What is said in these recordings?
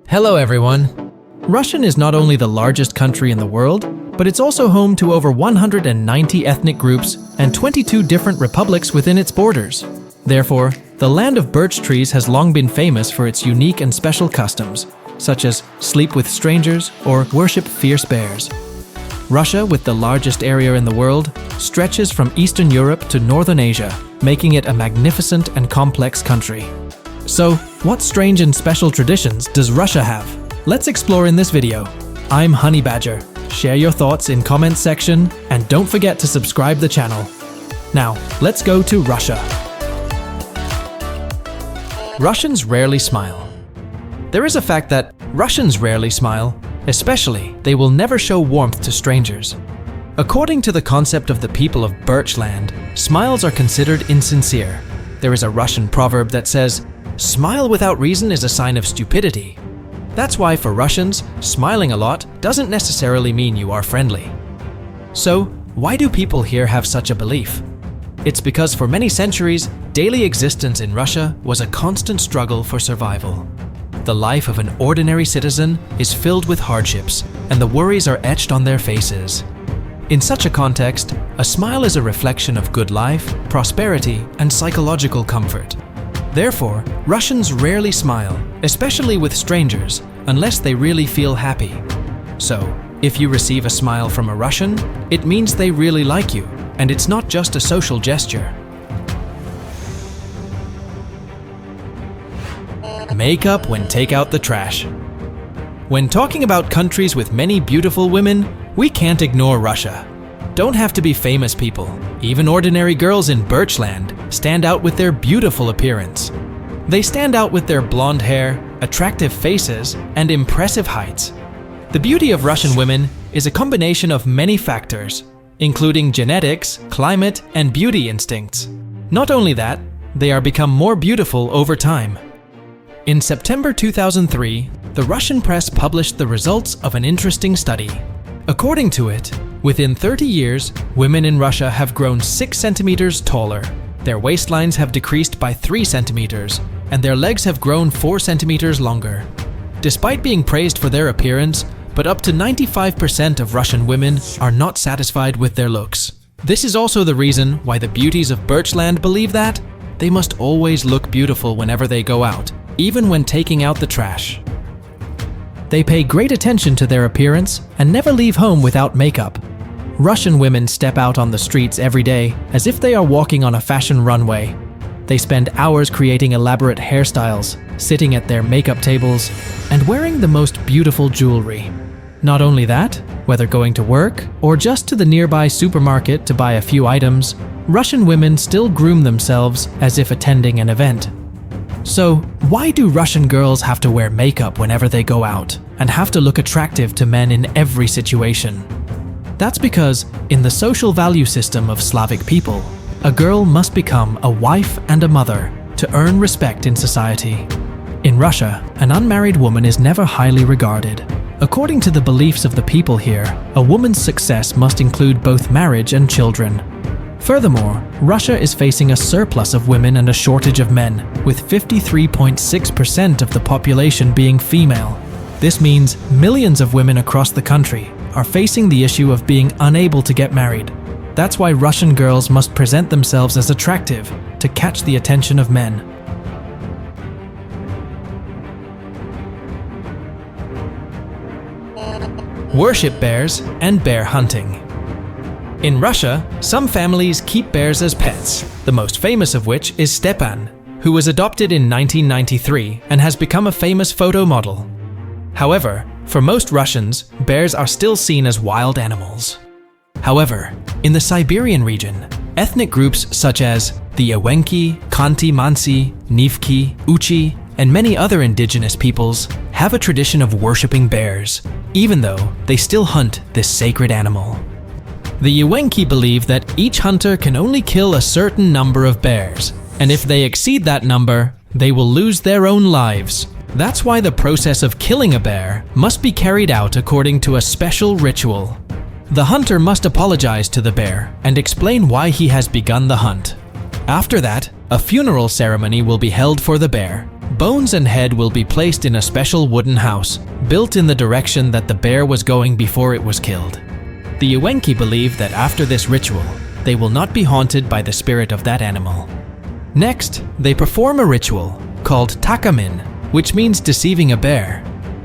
Hello everyone! Russian is not only the largest country in the world, but it's also home to over 190 ethnic groups and 22 different republics within its borders. Therefore, the land of birch trees has long been famous for its unique and special customs, such as sleep with strangers or worship fierce bears. Russia, with the largest area in the world, stretches from Eastern Europe to Northern Asia, making it a magnificent and complex country. So, what strange and special traditions does Russia have? Let's explore in this video. I'm Honey Badger. Share your thoughts in comment section and don't forget to subscribe the channel. Now, let's go to Russia. Russians rarely smile. There is a fact that Russians rarely smile, especially they will never show warmth to strangers. According to the concept of the people of Birchland, smiles are considered insincere. There is a Russian proverb that says, "Smile without reason is a sign of stupidity." That's why for Russians, smiling a lot doesn't necessarily mean you are friendly. So, why do people here have such a belief? It's because for many centuries, daily existence in Russia was a constant struggle for survival. The life of an ordinary citizen is filled with hardships, and the worries are etched on their faces. In such a context, a smile is a reflection of good life, prosperity, and psychological comfort. Therefore, Russians rarely smile, especially with strangers, unless they really feel happy. So, if you receive a smile from a Russian, it means they really like you, and it's not just a social gesture. Makeup when take out the trash. When talking about countries with many beautiful women, we can't ignore Russia. Don't have to be famous people. Even ordinary girls in Birchland stand out with their beautiful appearance. They stand out with their blonde hair, attractive faces, and impressive heights. The beauty of Russian women is a combination of many factors, including genetics, climate, and beauty instincts. Not only that, they are become more beautiful over time. In September 2003, the Russian press published the results of an interesting study. According to it, within 30 years, women in Russia have grown 6 centimeters taller. Their waistlines have decreased by 3 centimeters, and their legs have grown 4 centimeters longer. Despite being praised for their appearance, but up to 95% of Russian women are not satisfied with their looks. This is also the reason why the beauties of Birchland believe that they must always look beautiful whenever they go out, even when taking out the trash. They pay great attention to their appearance and never leave home without makeup. Russian women step out on the streets every day as if they are walking on a fashion runway. They spend hours creating elaborate hairstyles, sitting at their makeup tables, and wearing the most beautiful jewelry. Not only that, whether going to work or just to the nearby supermarket to buy a few items, Russian women still groom themselves as if attending an event. So, why do Russian girls have to wear makeup whenever they go out and have to look attractive to men in every situation? That's because, in the social value system of Slavic people, a girl must become a wife and a mother to earn respect in society. In Russia, an unmarried woman is never highly regarded. According to the beliefs of the people here, a woman's success must include both marriage and children. Furthermore, Russia is facing a surplus of women and a shortage of men, with 53.6% of the population being female. This means millions of women across the country are facing the issue of being unable to get married. That's why Russian girls must present themselves as attractive to catch the attention of men. Worship bears and bear hunting. In Russia, some families keep bears as pets, the most famous of which is Stepan, who was adopted in 1993 and has become a famous photo model. However, for most Russians, bears are still seen as wild animals. However, in the Siberian region, ethnic groups such as the Ewenki, Khanty-Mansi, Nivki, Uchi, and many other indigenous peoples have a tradition of worshipping bears, even though they still hunt this sacred animal. The Ewenki believe that each hunter can only kill a certain number of bears, and if they exceed that number, they will lose their own lives. That's why the process of killing a bear must be carried out according to a special ritual. The hunter must apologize to the bear and explain why he has begun the hunt. After that, a funeral ceremony will be held for the bear, Bones and head will be placed in a special wooden house, built in the direction that the bear was going before it was killed. The Ewenki believe that after this ritual, they will not be haunted by the spirit of that animal. Next, they perform a ritual called takamin, which means deceiving a bear.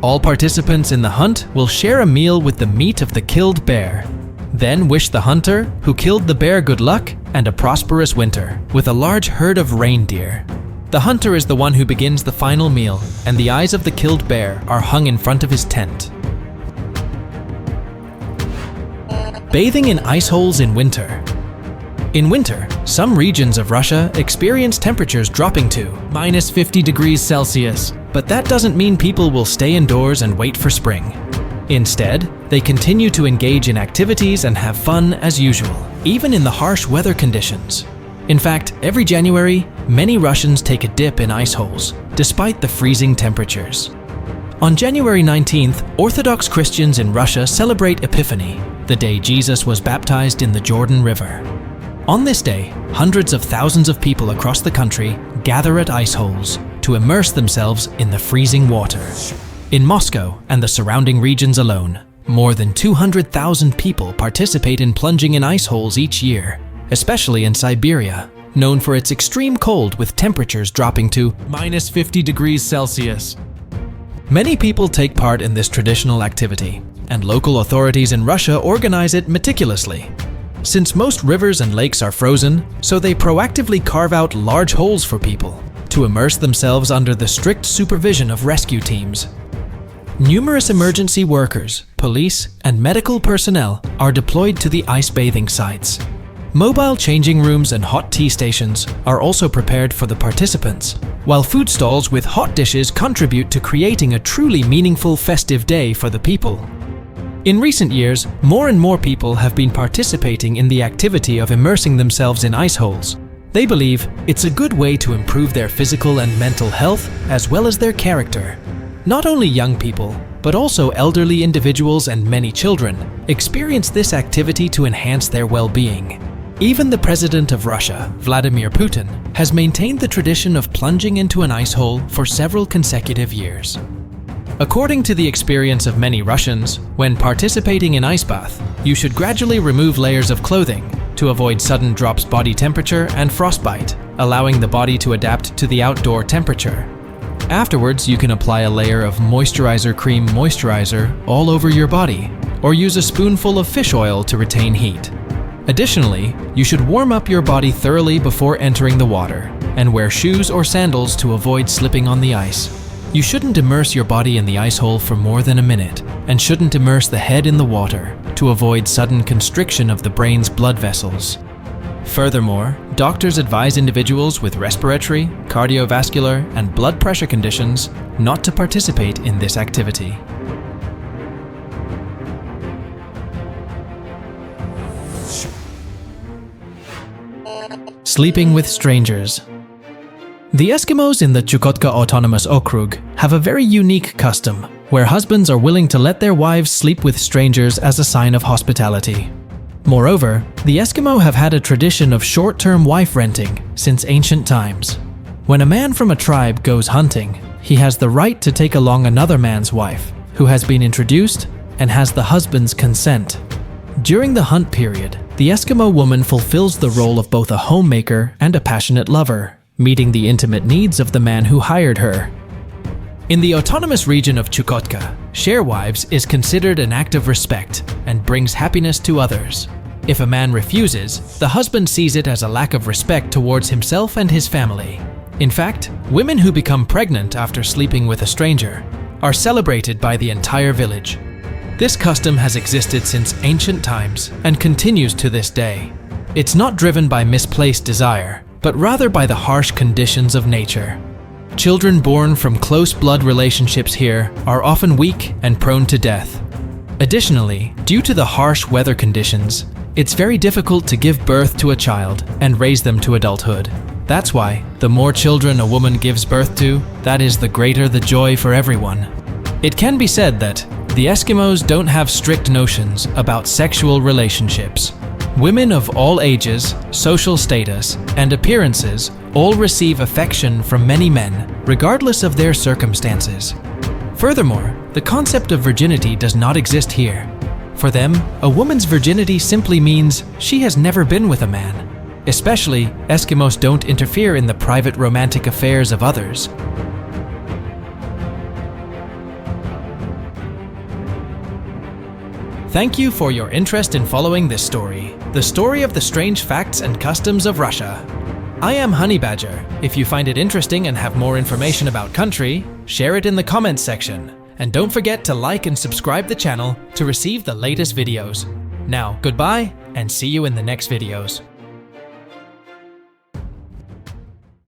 All participants in the hunt will share a meal with the meat of the killed bear, then wish the hunter who killed the bear good luck and a prosperous winter with a large herd of reindeer. The hunter is the one who begins the final meal, and the eyes of the killed bear are hung in front of his tent. Bathing in ice holes in winter. In winter, some regions of Russia experience temperatures dropping to -50 degrees Celsius, but that doesn't mean people will stay indoors and wait for spring. Instead, they continue to engage in activities and have fun as usual, even in the harsh weather conditions. In fact, every January, many Russians take a dip in ice holes, despite the freezing temperatures. On January 19th, Orthodox Christians in Russia celebrate Epiphany, the day Jesus was baptized in the Jordan River. On this day, hundreds of thousands of people across the country gather at ice holes to immerse themselves in the freezing water. In Moscow and the surrounding regions alone, more than 200,000 people participate in plunging in ice holes each year, especially in Siberia, known for its extreme cold with temperatures dropping to -50 degrees Celsius. Many people take part in this traditional activity, and local authorities in Russia organize it meticulously. Since most rivers and lakes are frozen, so they proactively carve out large holes for people to immerse themselves under the strict supervision of rescue teams. Numerous emergency workers, police, and medical personnel are deployed to the ice bathing sites. Mobile changing rooms and hot tea stations are also prepared for the participants, while food stalls with hot dishes contribute to creating a truly meaningful festive day for the people. In recent years, more and more people have been participating in the activity of immersing themselves in ice holes. They believe it's a good way to improve their physical and mental health as well as their character. Not only young people, but also elderly individuals and many children experience this activity to enhance their well-being. Even the President of Russia, Vladimir Putin, has maintained the tradition of plunging into an ice hole for several consecutive years. According to the experience of many Russians, when participating in ice bath, you should gradually remove layers of clothing to avoid sudden drops body temperature and frostbite, allowing the body to adapt to the outdoor temperature. Afterwards, you can apply a layer of moisturizer cream moisturizer all over your body, or use a spoonful of fish oil to retain heat. Additionally, you should warm up your body thoroughly before entering the water, and wear shoes or sandals to avoid slipping on the ice. You shouldn't immerse your body in the ice hole for more than a minute, and shouldn't immerse the head in the water to avoid sudden constriction of the brain's blood vessels. Furthermore, doctors advise individuals with respiratory, cardiovascular, and blood pressure conditions not to participate in this activity. Sleeping with strangers. The Eskimos in the Chukotka Autonomous Okrug have a very unique custom, where husbands are willing to let their wives sleep with strangers as a sign of hospitality. Moreover, the Eskimo have had a tradition of short-term wife renting since ancient times. When a man from a tribe goes hunting, he has the right to take along another man's wife, who has been introduced and has the husband's consent. During the hunt period, the Eskimo woman fulfills the role of both a homemaker and a passionate lover, meeting the intimate needs of the man who hired her. In the autonomous region of Chukotka, share wives is considered an act of respect and brings happiness to others. If a man refuses, the husband sees it as a lack of respect towards himself and his family. In fact, women who become pregnant after sleeping with a stranger are celebrated by the entire village. This custom has existed since ancient times and continues to this day. It's not driven by misplaced desire, but rather by the harsh conditions of nature. Children born from close blood relationships here are often weak and prone to death. Additionally, due to the harsh weather conditions, it's very difficult to give birth to a child and raise them to adulthood. That's why, the more children a woman gives birth to, that is the greater the joy for everyone. It can be said that the Eskimos don't have strict notions about sexual relationships. Women of all ages, social status, and appearances all receive affection from many men, regardless of their circumstances. Furthermore, the concept of virginity does not exist here. For them, a woman's virginity simply means she has never been with a man. Especially, Eskimos don't interfere in the private romantic affairs of others. Thank you for your interest in following this story, the story of the strange facts and customs of Russia. I am Honey Badger. If you find it interesting and have more information about country, share it in the comments section. And don't forget to like and subscribe the channel to receive the latest videos. Now, goodbye, and see you in the next videos.